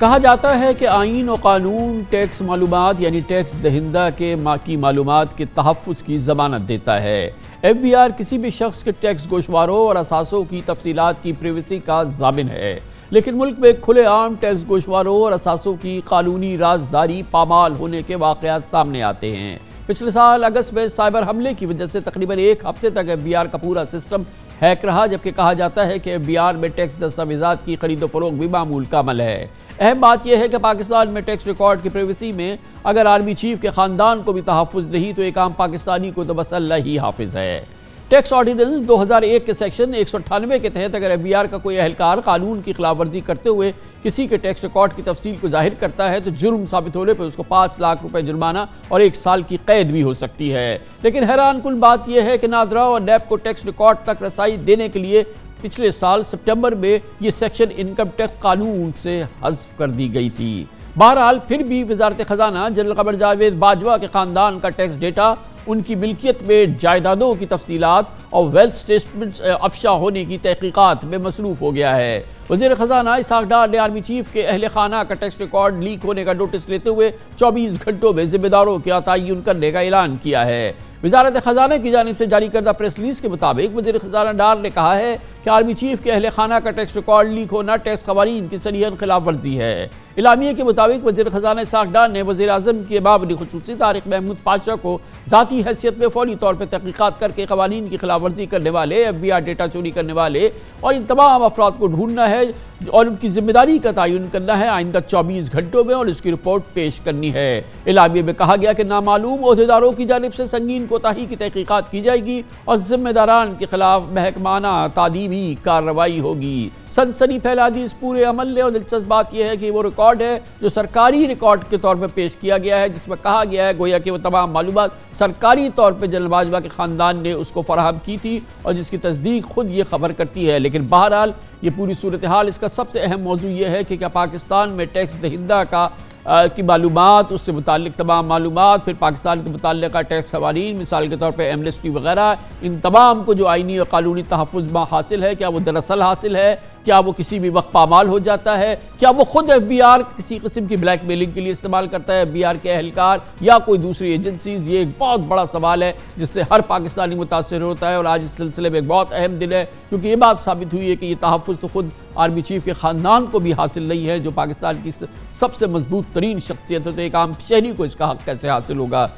کہا جاتا ہے کہ آئین و قانون ٹیکس معلومات یعنی ٹیکس دہندہ کی معلومات کے تحفظ کی ضمانت دیتا ہے۔ ایف بی آر کسی بھی شخص کے ٹیکس گوشواروں اور اثاثوں کی تفصیلات کی پریویسی کا ضامن ہے، لیکن ملک میں کھلے عام ٹیکس گوشواروں اور اثاثوں کی قانونی رازداری پامال ہونے کے واقعات سامنے آتے ہیں۔ پچھلے سال اگست میں سائبر حملے کی وجہ سے تقریباً ایک ہفتے تک ایف بی آر کا پورا سسٹم ہیک رہا، جبکہ کہا جاتا ہے کہ ایف بی آر میں ٹیکس دستاویزات کی خرید و فروخت بھی معمول کا عمل ہے۔ اہم بات یہ ہے کہ پاکستان میں ٹیکس ریکارڈ کی پریویسی میں اگر آرمی چیف کے خاندان کو بھی تحفظ نہیں تو ایک عام پاکستانی کو تو بس اللہ ہی حافظ ہے۔ ٹیکس آرڈیننس 2001 کے سیکشن 198 کے تحت اگر ایف بی آر کا کوئی اہلکار قانون کی خلاف ورزی کرتے ہوئے کسی کے ٹیکس ریکارڈ کی تفصیل کو ظاہر کرتا ہے تو جرم ثابت ہونے پر اس کو 5 لاکھ روپے جرمانہ اور 1 سال کی قید بھی ہو سکتی ہے۔ لیکن حیران کن بات یہ ہے کہ ناظرہ اور نیب کو ٹیکس ریکارڈ تک رسائی دینے کے لیے پچھلے سال سپٹمبر میں یہ سیکشن انکم ٹیکس قانون سے حذف کر دی گئی تھی۔ بہرحال پھر بھی وزارت خزانہ جنرل قمر جاوید باجوہ کے خاندان کا ٹیکس ڈیٹا، ان کی ملکیت میں جائیدادوں کی تفصیلات اور ویلتھ سٹیٹمنٹس افشا ہونے کی تحقیقات میں مصروف ہو گیا ہے۔ وزیر خزانہ اسحاق ڈار نے آرمی چیف کے اہل خانہ کا ٹیکس ریکارڈ لیک ہونے کا نوٹس لیتے ہوئے 24 گھنٹوں میں ذمہ داروں کا تعین کرنے کا اعلان کیا ہے۔ وزارت خزانہ کی جانب سے جاری کردہ پریس ریلیز کے مطابق وزیر خزانہ ڈار نے کہا ہے کہ آرمی چیف کے اہل خانہ کا ٹیکس ریکارڈ لیک ہونا ٹیکس قوانین کی صریحاً خلاف ورزی ہے۔ اعلامیے کے مطابق وزیر خزانہ اسحاق ڈار نے وزیر اعظم کے معاون خصوصی طارق محمود پاشا کو ذاتی حیثیت میں فوری طور پر تحقیقات کر کے قوانین کی خلاف ورزی کرنے والے، ایف بی آر ڈیٹا چوری کرنے والے اور ان تمام افراد کو ڈھونڈنا ہے اور ان کی ذمہ داری کا تعین کرنا ہے آئندہ 24 گھنٹوں میں اور اس کی رپورٹ پیش کرنی ہے۔ اعلامیے میں کہا گیا کہ نامعلوم عہدیداروں کی جانب سے سنگین کوتاہی کی تحقیقات کی جائے گی اور ذمہ داران کے خلاف محکمانہ تعدیبی کارروائی ہوگی۔ سنسنی پھیلا دی اس پورے عمل نے، اور دلچسپ بات یہ ہے کہ وہ ریکارڈ ہے جو سرکاری ریکارڈ کے طور پر پیش کیا گیا ہے، جس میں کہا گیا ہے گویا کہ وہ تمام معلومات سرکاری طور پر جنرل باجوہ کے خاندان نے اس کو فراہم کی تھی اور جس کی تصدیق خود یہ خبر کرتی ہے۔ لیکن بہرحال یہ پوری صورتحال، اس کا سب سے اہم موضوع یہ ہے کہ کیا پاکستان میں ٹیکس دہندہ کی معلومات، اس سے متعلق تمام معلومات، پھر پاکستان کے متعلقہ ٹیکس قوانین، مثال کے طور پہ ایمنسٹی وغیرہ، ان تمام کو جو آئینی اور قانونی تحفظ حاصل ہے، کیا وہ دراصل حاصل ہے؟ کیا وہ کسی بھی وقت پامال ہو جاتا ہے؟ کیا وہ خود ایف بی آر کسی قسم کی بلیک میلنگ کے لیے استعمال کرتا ہے، ایف بی آر کے اہلکار یا کوئی دوسری ایجنسیز؟ یہ ایک بہت بڑا سوال ہے جس سے ہر پاکستانی متاثر ہوتا ہے، اور آج اس سلسلے میں ایک بہت اہم دن ہے کیونکہ یہ بات ثابت ہوئی ہے کہ یہ تحفظ تو خود آرمی چیف کے خاندان کو بھی حاصل نہیں ہے جو پاکستان کی سب سے مضبوط ترین شخصیت ہے، تو ایک عام شہری کو اس کا حق کیسے حاصل ہوگا؟